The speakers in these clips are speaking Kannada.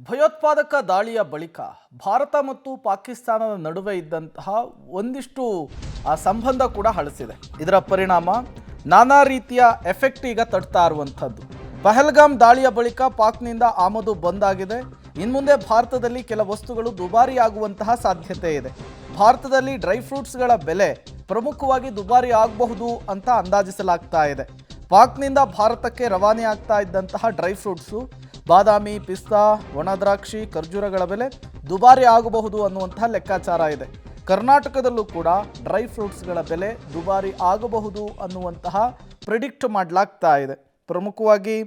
ಭಯೋತ್ಪಾದಕ ದಾಳಿಯ ಬಳಿಕ ಭಾರತ ಮತ್ತು ಪಾಕಿಸ್ತಾನದ ನಡುವೆ ಇದ್ದಂತಹ ಒಂದಿಷ್ಟು ಸಂಬಂಧ ಕೂಡ ಹಳಸಿದೆ. ಇದರ ಪರಿಣಾಮ ನಾನಾ ರೀತಿಯ ಎಫೆಕ್ಟ್ ಈಗ ತಡ್ತಾ ಇರುವಂಥದ್ದು. ಪಹಲ್ಗಾಮ್ ದಾಳಿಯ ಬಳಿಕ ಪಾಕ್ನಿಂದ ಆಮದು ಬಂದ್ ಆಗಿದೆ. ಇನ್ಮುಂದೆ ಭಾರತದಲ್ಲಿ ಕೆಲ ವಸ್ತುಗಳು ದುಬಾರಿ ಆಗುವಂತಹ ಸಾಧ್ಯತೆ ಇದೆ. ಭಾರತದಲ್ಲಿ ಡ್ರೈ ಫ್ರೂಟ್ಸ್ಗಳ ಬೆಲೆ ಪ್ರಮುಖವಾಗಿ ದುಬಾರಿ ಆಗಬಹುದು ಅಂತ ಅಂದಾಜಿಸಲಾಗ್ತಾ ಇದೆ. ಪಾಕ್ನಿಂದ ಭಾರತಕ್ಕೆ ರವಾನೆ ಆಗ್ತಾ ಇದ್ದಂತಹ ಡ್ರೈ ಫ್ರೂಟ್ಸು ಬಾದಾಮಿ, ಪಿಸ್ತಾ, ಒಣ ದ್ರಾಕ್ಷಿ, ಖರ್ಜೂರಗಳ ಬೆಲೆ ದುಬಾರಿ ಆಗಬಹುದು ಅನ್ನುವಂತಹ ಲೆಕ್ಕಾಚಾರ ಇದೆ. ಕರ್ನಾಟಕದಲ್ಲೂ ಕೂಡ ಡ್ರೈ ಫ್ರೂಟ್ಸ್ಗಳ ಬೆಲೆ ದುಬಾರಿ ಆಗಬಹುದು ಅನ್ನುವಂತಹ ಪ್ರಿಡಿಕ್ಟ್ ಮಾಡಲಾಗ್ತಾ ಇದೆ. ಪ್ರಮುಖವಾಗಿ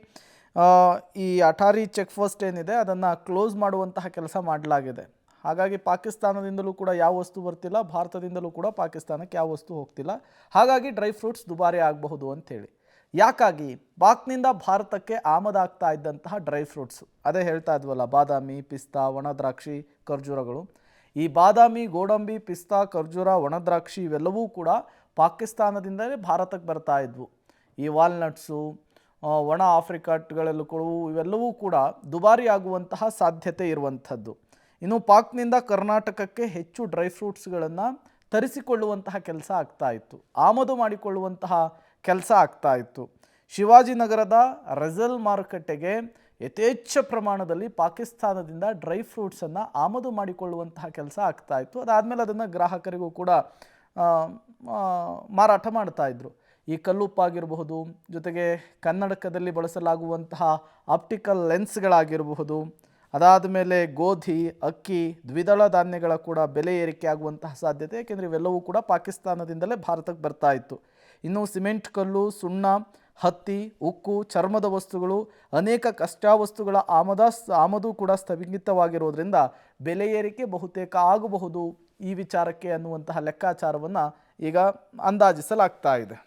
ಈ ಅಟಾರಿ ಚೆಕ್ ಪೋಸ್ಟ್ ಏನಿದೆ ಅದನ್ನು ಕ್ಲೋಸ್ ಮಾಡುವಂತಹ ಕೆಲಸ ಮಾಡಲಾಗಿದೆ. ಹಾಗಾಗಿ ಪಾಕಿಸ್ತಾನದಿಂದಲೂ ಕೂಡ ಯಾವ ವಸ್ತು ಬರ್ತಿಲ್ಲ, ಭಾರತದಿಂದಲೂ ಕೂಡ ಪಾಕಿಸ್ತಾನಕ್ಕೆ ಯಾವ ವಸ್ತು ಹೋಗ್ತಿಲ್ಲ. ಹಾಗಾಗಿ ಡ್ರೈ ಫ್ರೂಟ್ಸ್ ದುಬಾರಿ ಆಗಬಹುದು ಅಂಥೇಳಿ. ಯಾಕಾಗಿ? ಪಾಕ್ನಿಂದ ಭಾರತಕ್ಕೆ ಆಮದಾಗ್ತಾ ಇದ್ದಂತಹ ಡ್ರೈ ಫ್ರೂಟ್ಸು, ಅದೇ ಹೇಳ್ತಾ ಇದ್ವಲ್ಲ, ಬಾದಾಮಿ, ಪಿಸ್ತಾ, ಒಣ ದ್ರಾಕ್ಷಿ, ಖರ್ಜೂರಗಳು. ಈ ಬಾದಾಮಿ, ಗೋಡಂಬಿ, ಪಿಸ್ತಾ, ಖರ್ಜೂರ, ಒಣ ದ್ರಾಕ್ಷಿ ಇವೆಲ್ಲವೂ ಕೂಡ ಪಾಕಿಸ್ತಾನದಿಂದಲೇ ಭಾರತಕ್ಕೆ ಬರ್ತಾ ಇದ್ವು. ಈ ವಾಲ್ನಟ್ಸು, ಒಣ ಆಫ್ರಿಕಟ್ಗಳೆಲ್ಲೂ ಕೂಡ ಇವೆಲ್ಲವೂ ಕೂಡ ದುಬಾರಿ ಆಗುವಂತಹ ಸಾಧ್ಯತೆ ಇರುವಂಥದ್ದು. ಇನ್ನು ಪಾಕ್ನಿಂದ ಕರ್ನಾಟಕಕ್ಕೆ ಹೆಚ್ಚು ಡ್ರೈ ಫ್ರೂಟ್ಸ್ಗಳನ್ನು ತರಿಸಿಕೊಳ್ಳುವಂತಹ ಕೆಲಸ ಆಗ್ತಾ ಇತ್ತು, ಆಮದು ಮಾಡಿಕೊಳ್ಳುವಂತಹ ಕೆಲಸ ಆಗ್ತಾ ಇತ್ತು. ಶಿವಾಜಿನಗರದ ರೆಸಲ್ ಮಾರುಕಟ್ಟೆಗೆ ಯಥೇಚ್ಛ ಪ್ರಮಾಣದಲ್ಲಿ ಪಾಕಿಸ್ತಾನದಿಂದ ಡ್ರೈ ಫ್ರೂಟ್ಸನ್ನು ಆಮದು ಮಾಡಿಕೊಳ್ಳುವಂತಹ ಕೆಲಸ ಆಗ್ತಾ ಇತ್ತು. ಅದಾದಮೇಲೆ ಅದನ್ನು ಗ್ರಾಹಕರಿಗೂ ಕೂಡ ಮಾರಾಟ ಮಾಡ್ತಾಯಿದ್ರು. ಈ ಕಲ್ಲುಪ್ಪಾಗಿರಬಹುದು, ಜೊತೆಗೆ ಕನ್ನಡಕದಲ್ಲಿ ಬಳಸಲಾಗುವಂತಹ ಆಪ್ಟಿಕಲ್ ಲೆನ್ಸ್ಗಳಾಗಿರಬಹುದು, ಅದಾದ ಮೇಲೆ ಗೋಧಿ, ಅಕ್ಕಿ, ದ್ವಿದಳ ಧಾನ್ಯಗಳ ಕೂಡ ಬೆಲೆ ಏರಿಕೆ ಆಗುವಂತಹ ಸಾಧ್ಯತೆ, ಏಕೆಂದರೆ ಇವೆಲ್ಲವೂ ಕೂಡ ಪಾಕಿಸ್ತಾನದಿಂದಲೇ ಭಾರತಕ್ಕೆ ಬರ್ತಾ ಇತ್ತು. ಇನ್ನು ಸಿಮೆಂಟ್ ಕಲ್ಲು, ಸುಣ್ಣ, ಹತ್ತಿ, ಉಕ್ಕು, ಚರ್ಮದ ವಸ್ತುಗಳು, ಅನೇಕ ಕಚ್ಚಾ ವಸ್ತುಗಳ ಆಮದು ಕೂಡ ಸ್ಥಗಿತವಾಗಿರೋದ್ರಿಂದ ಬೆಲೆ ಏರಿಕೆ ಬಹುತೇಕ ಆಗಬಹುದು ಈ ವಿಚಾರಕ್ಕೆ ಅನ್ನುವಂತಹ ಲೆಕ್ಕಾಚಾರವನ್ನು ಈಗ ಅಂದಾಜಿಸಲಾಗ್ತಾ ಇದೆ.